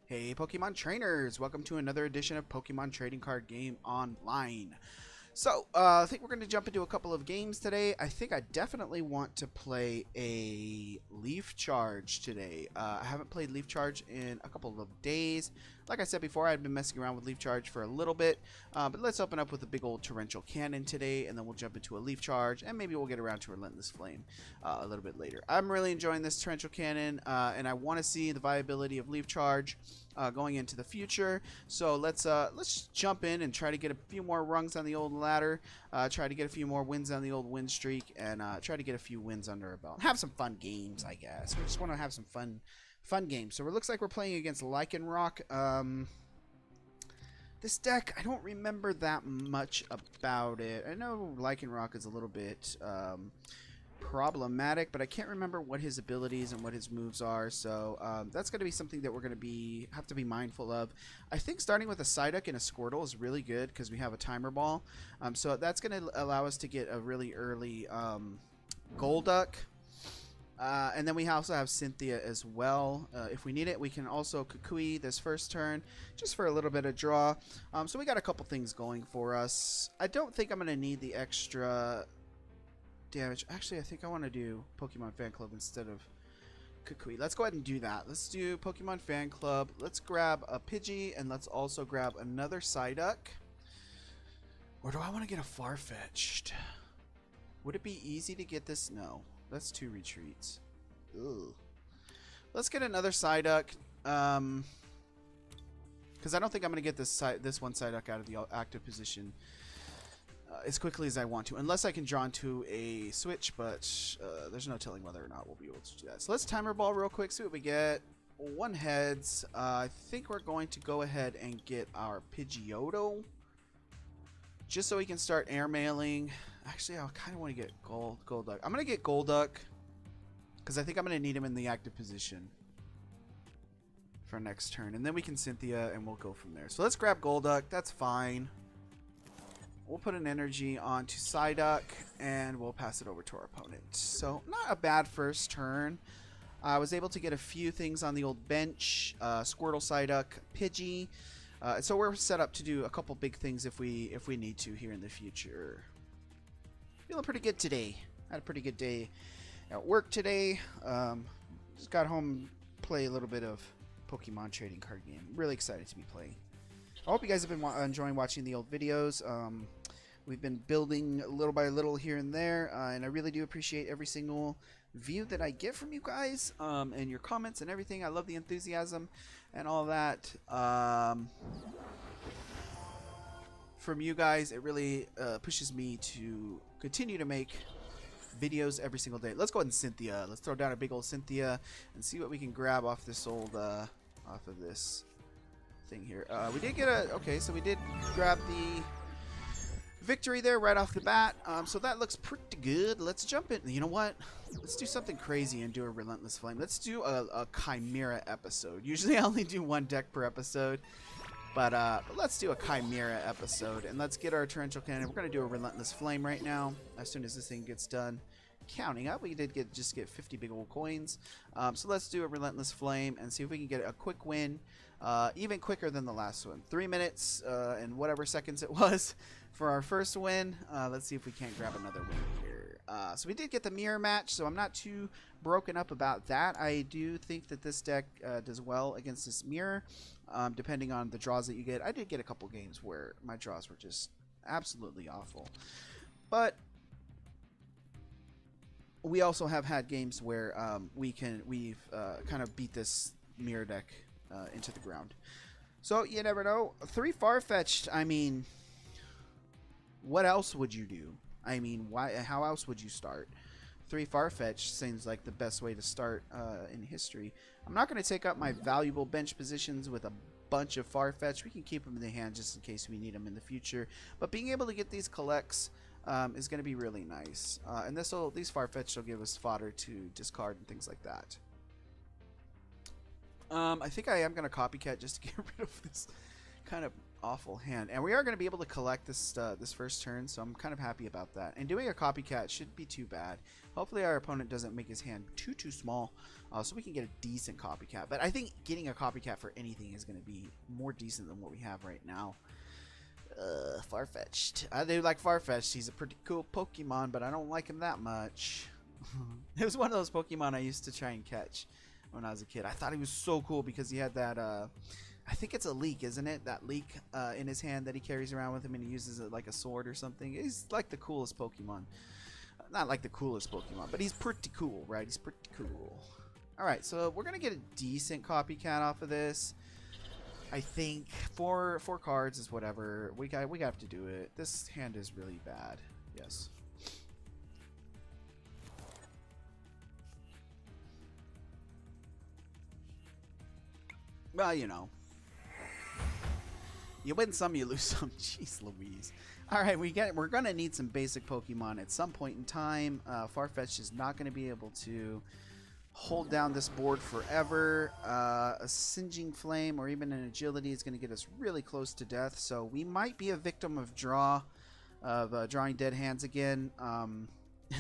Hey Pokemon trainers, welcome to another edition of Pokemon Trading Card Game Online. So, I think we're going to jump into a couple of games today. I think I definitely want to play a Leaf Charge today. I haven't played Leaf Charge in a couple of days. Like I said before, I've been messing around with Leaf Charge for a little bit. But let's open up with a big old Torrential Cannon today, and then we'll jump into a Leaf Charge, and maybe we'll get around to Relentless Flame a little bit later. I'm really enjoying this Torrential Cannon, and I want to see the viability of Leaf Charge going into the future. So let's jump in and try to get a few more rungs on the old ladder, try to get a few more wins on the old win streak, and try to get a few wins under our belt. Have some fun games, I guess. We just want to have some fun games. So it looks like we're playing against Lycanroc. This deck, I don't remember that much about it. I know Lycanroc is a little bit problematic, but I can't remember what his abilities and what his moves are, so that's going to be something that we're going to have to be mindful of. I think starting with a Psyduck and a Squirtle is really good because we have a timer ball, so that's going to allow us to get a really early Golduck, and then we also have Cynthia as well. If we need it, we can also Kukui this first turn just for a little bit of draw. So we got a couple things going for us. I don't think I'm going to need the extra damage. Actually, I think I want to do Pokemon Fan Club instead of Kukui. Let's go ahead and do that. Let's do Pokemon Fan Club. Let's grab a Pidgey, and let's also grab another Psyduck. Or do I want to get a Farfetch'd? Would it be easy to get this? No. That's 2 retreats. Ugh. Let's get another Psyduck. Because I don't think I'm going to get this one Psyduck out of the active position as quickly as I want to, unless I can draw into a switch, but there's no telling whether or not we'll be able to do that. So let's timer ball real quick, see what we get. 1 heads. I think we're going to go ahead and get our Pidgeotto, just so we can start airmailing. Actually, I kind of want to get Golduck. I'm going to get Golduck, because I think I'm going to need him in the active position for next turn. And then we can Cynthia, and we'll go from there. So let's grab Golduck. That's fine. We'll put an energy onto Psyduck, and we'll pass it over to our opponent. So, not a bad first turn. I was able to get a few things on the old bench. Squirtle, Psyduck, Pidgey. So we're set up to do a couple big things if we need to here in the future. Feeling pretty good today. Had a pretty good day at work today. Just got home, play a little bit of Pokemon trading card game. Really excited to be playing. I hope you guys have been enjoying watching the old videos. We've been building little by little here and there, and I really do appreciate every single view that I get from you guys, and your comments and everything. I love the enthusiasm and all that. From you guys, it really pushes me to continue to make videos every single day. Let's go ahead and Cynthia. Let's throw down a big old Cynthia and see what we can grab off this old off of this thing here. We did get so we did grab the victory there right off the bat. So that looks pretty good. Let's jump in. You know what? Let's do something crazy and do a Relentless Flame. Let's do a Chimera episode. Usually I only do 1 deck per episode, but let's do a Chimera episode, and let's get our Torrential Cannon. We're going to do a Relentless Flame right now as soon as this thing gets done. Counting up, we did just get 50 big old coins. So let's do a Relentless Flame and see if we can get a quick win, even quicker than the last one. 3 minutes and whatever seconds it was for our first win. Let's see if we can't grab another win here. So we did get the mirror match, so I'm not too broken up about that. I do think that this deck does well against this mirror, depending on the draws that you get. I did get a couple games where my draws were just absolutely awful, but we also have had games where we've kind of beat this mirror deck into the ground. So you never know. 3 Farfetch'd. I mean, what else would you do? I mean, how else would you start? 3 Farfetch'd seems like the best way to start in history. I'm not going to take up my valuable bench positions with a bunch of Farfetch'd. We can keep them in the hand just in case we need them in the future. But being able to get these collects is going to be really nice. And these Farfetch'd will give us fodder to discard and things like that. I think I am going to copycat just to get rid of this kind of awful hand. And we are going to be able to collect this this first turn, so I'm kind of happy about that. And doing a copycat shouldn't be too bad. Hopefully our opponent doesn't make his hand too small. So we can get a decent copycat. But I think getting a copycat for anything is going to be more decent than what we have right now. Farfetch'd. I do like Farfetch'd. He's a pretty cool Pokemon, but I don't like him that much. It was one of those Pokemon I used to try and catch when I was a kid. I thought he was so cool because he had that, I think it's a leek, isn't it? That leek in his hand that he carries around with him, and he uses it like a sword or something. He's like the coolest Pokemon. Not like the coolest Pokemon, but he's pretty cool, right? He's pretty cool. Alright, so we're going to get a decent copycat off of this. I think 4 cards is whatever. We have to do it. This hand is really bad. Yes. Well, you know. You win some, you lose some. Jeez Louise. Alright, we're going to need some basic Pokemon at some point in time. Farfetch'd is not going to be able to hold down this board forever. A Singeing Flame or even an Agility is going to get us really close to death. So we might be a victim of drawing dead hands again.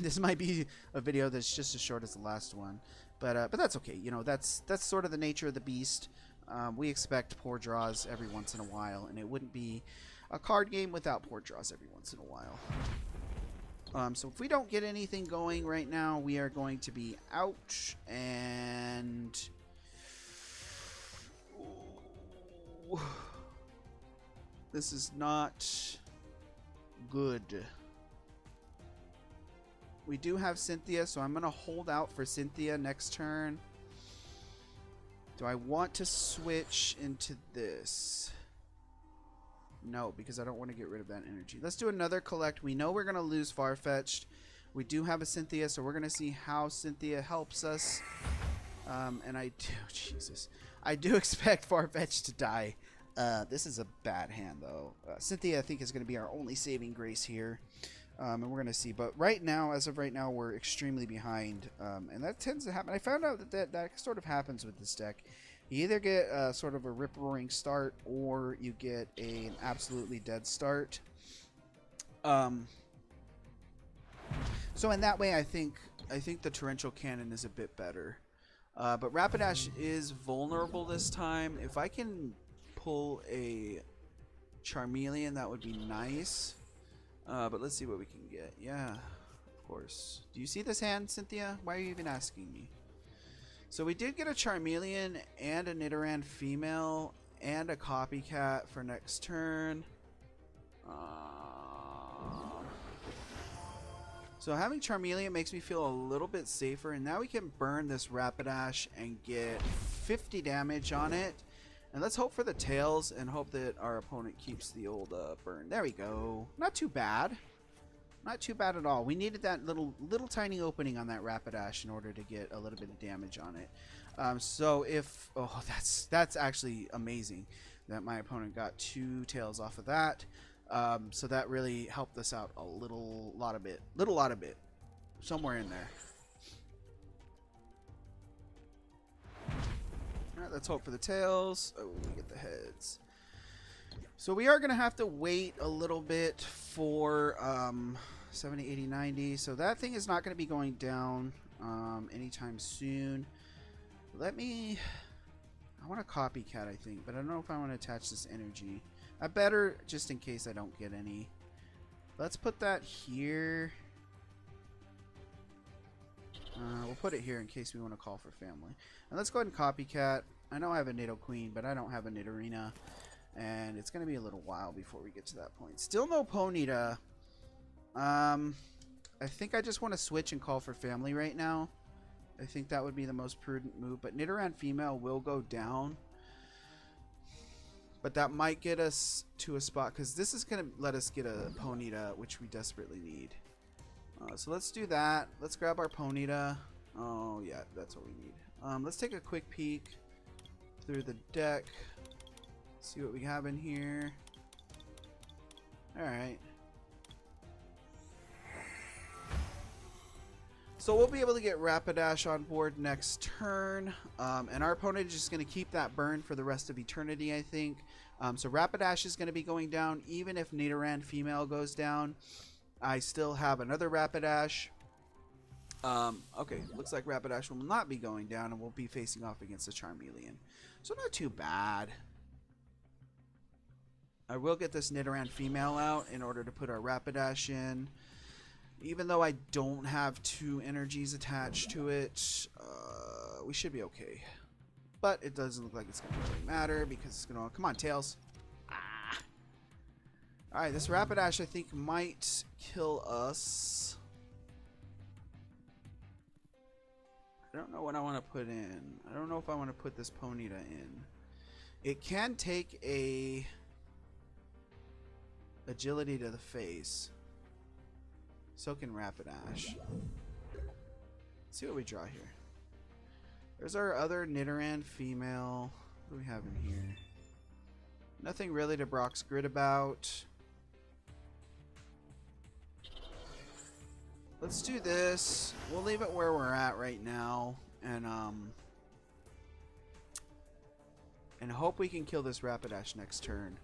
This might be a video that's just as short as the last one. But that's okay. You know, that's sort of the nature of the beast. We expect poor draws every once in a while, and it wouldn't be a card game without poor draws every once in a while. So if we don't get anything going right now, we are going to be out, and this is not good. We do have Cynthia, so I'm going to hold out for Cynthia next turn. Do I want to switch into this? No, because I don't want to get rid of that energy. Let's do another collect. We know we're going to lose Farfetch'd. We do have a Cynthia, so we're going to see how Cynthia helps us. And I do, Jesus. I do expect Farfetch'd to die. This is a bad hand, though. Cynthia, I think, is going to be our only saving grace here. And we're going to see. But right now, as of right now, we're extremely behind. And that tends to happen. I found out that sort of happens with this deck. You either get sort of a rip-roaring start, or you get an absolutely dead start. So in that way, I think the Torrential Cannon is a bit better. But Rapidash is vulnerable this time. If I can pull a Charmeleon, that would be nice. But let's see what we can get. Yeah, of course. Do you see this hand, Cynthia? Why are you even asking me? So we did get a Charmeleon and a Nidoran female and a copycat for next turn. So having Charmeleon makes me feel a little bit safer, and now we can burn this Rapidash and get 50 damage on it. And let's hope for the tails and hope that our opponent keeps the old burn. There we go. Not too bad. Not too bad at all. We needed that little tiny opening on that Rapidash in order to get a little bit of damage on it. So if... Oh, that's actually amazing that my opponent got 2 tails off of that. So that really helped us out a little lot of bit. Somewhere in there. Alright, let's hope for the tails. Oh, we get the heads. So we are going to have to wait a little bit for 70, 80, 90. So that thing is not going to be going down anytime soon. I want a copycat, I think, but I don't know if I want to attach this energy. I better, just in case I don't get any. Let's put that here. We'll put it here in case we want to call for family. And let's go ahead and copycat. I know I have a Nidoqueen, but I don't have a Nidorina. And it's going to be a little while before we get to that point. Still no Ponyta. I think I just want to switch and call for family right now. I think that would be the most prudent move. But Nidoran female will go down. But that might get us to a spot, because this is going to let us get a Ponyta, which we desperately need. So let's do that. Let's grab our Ponyta. Oh, yeah, that's what we need. Let's take a quick peek through the deck. See what we have in here. Alright. So we'll be able to get Rapidash on board next turn. And our opponent is just going to keep that burn for the rest of eternity, I think. So Rapidash is going to be going down even if Nidoran female goes down. I still have another Rapidash. Okay, looks like Rapidash will not be going down and we'll be facing off against the Charmeleon. So not too bad. I will get this Nidoran female out in order to put our Rapidash in. Even though I don't have 2 energies attached to it, we should be okay. But it doesn't look like it's going to really matter because it's going to... Come on, Tails. Ah. Alright, this Rapidash I think might kill us. I don't know what I want to put in. I don't know if I want to put this Ponyta in. It can take a agility to the face. So can Rapidash. Let's see what we draw here. There's our other Nidoran female. What do we have in here? Nothing really to Brock's Grid about. Let's do this. We'll leave it where we're at right now, and hope we can kill this Rapidash next turn.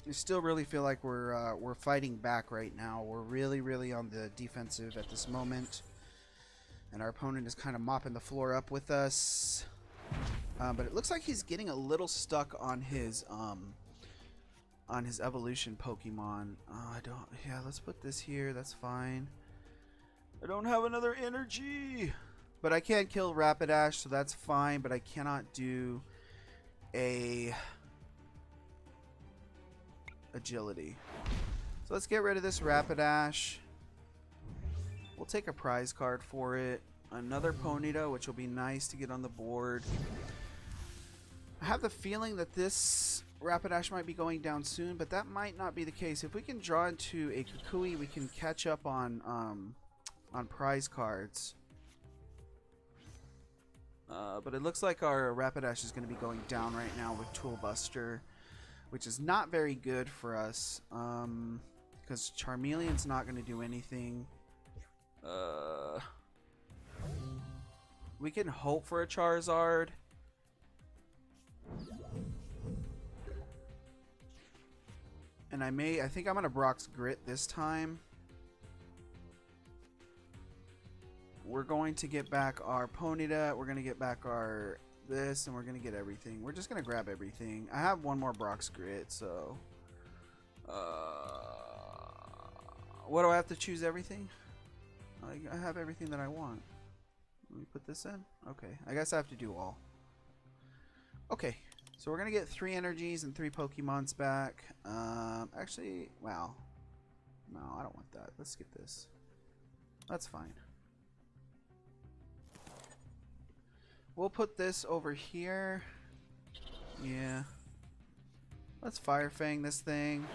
I still really feel like we're fighting back right now. We're really on the defensive at this moment, and our opponent is kind of mopping the floor up with us. But it looks like he's getting a little stuck on his evolution Pokemon. Yeah, let's put this here. That's fine. I don't have another energy, but I can kill Rapidash, so that's fine. But I cannot do a agility. So let's get rid of this Rapidash. We'll take a prize card for it. Another Ponyta, which will be nice to get on the board. I have the feeling that this Rapidash might be going down soon, but that might not be the case. If we can draw into a Kukui, we can catch up on prize cards. But it looks like our Rapidash is going to be going down right now with Tool Buster, which is not very good for us, because Charmeleon's not going to do anything. We can hope for a Charizard. And I think I'm going to Brock's Grit this time. We're going to get back our Ponyta, we're going to get back our this, and we're going to get everything. We're just going to grab everything. I have one more Brock's Grit, so... what do I have to choose everything? I have everything that I want. Let me put this in. Okay, I guess I have to do all. Okay, so we're going to get 3 energies and 3 Pokemons back. Actually, wow. No, I don't want that. Let's get this. That's fine. We'll put this over here. Yeah. Let's Fire Fang this thing.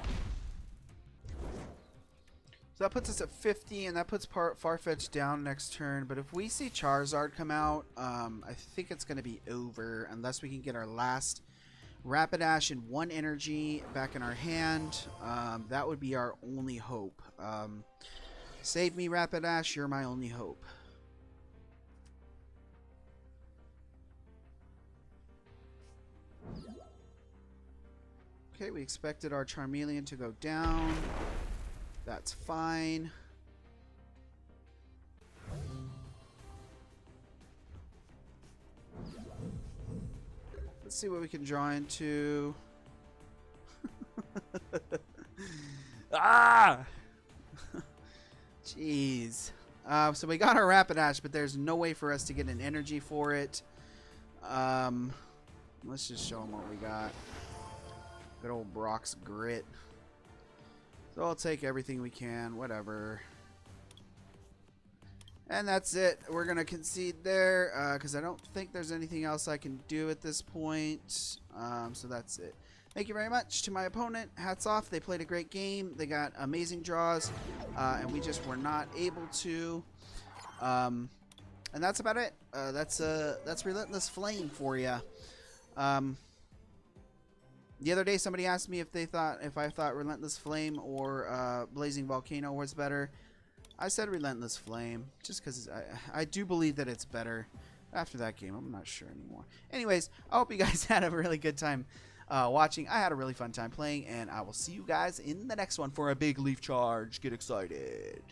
So that puts us at 50, and that puts Farfetch'd down next turn. But if we see Charizard come out, I think it's going to be over unless we can get our last Rapidash and 1 energy back in our hand. That would be our only hope. Save me, Rapidash. You're my only hope. Okay, we expected our Charmeleon to go down. That's fine. Let's see what we can draw into. Ah! Jeez. So we got our Rapidash, but there's no way for us to get an energy for it. Let's just show them what we got. Good old Brock's Grit. So I'll take everything we can, whatever. And that's it. We're going to concede there because I don't think there's anything else I can do at this point. So that's it. Thank you very much to my opponent. Hats off. They played a great game. They got amazing draws, and we just were not able to. And that's about it. That's Relentless Flame for you. The other day, somebody asked me if I thought Relentless Flame or Blazing Volcano was better. I said Relentless Flame, just because I do believe that it's better. After that game, I'm not sure anymore. Anyways, I hope you guys had a really good time watching. I had a really fun time playing, and I will see you guys in the next one for a big leaf charge. Get excited.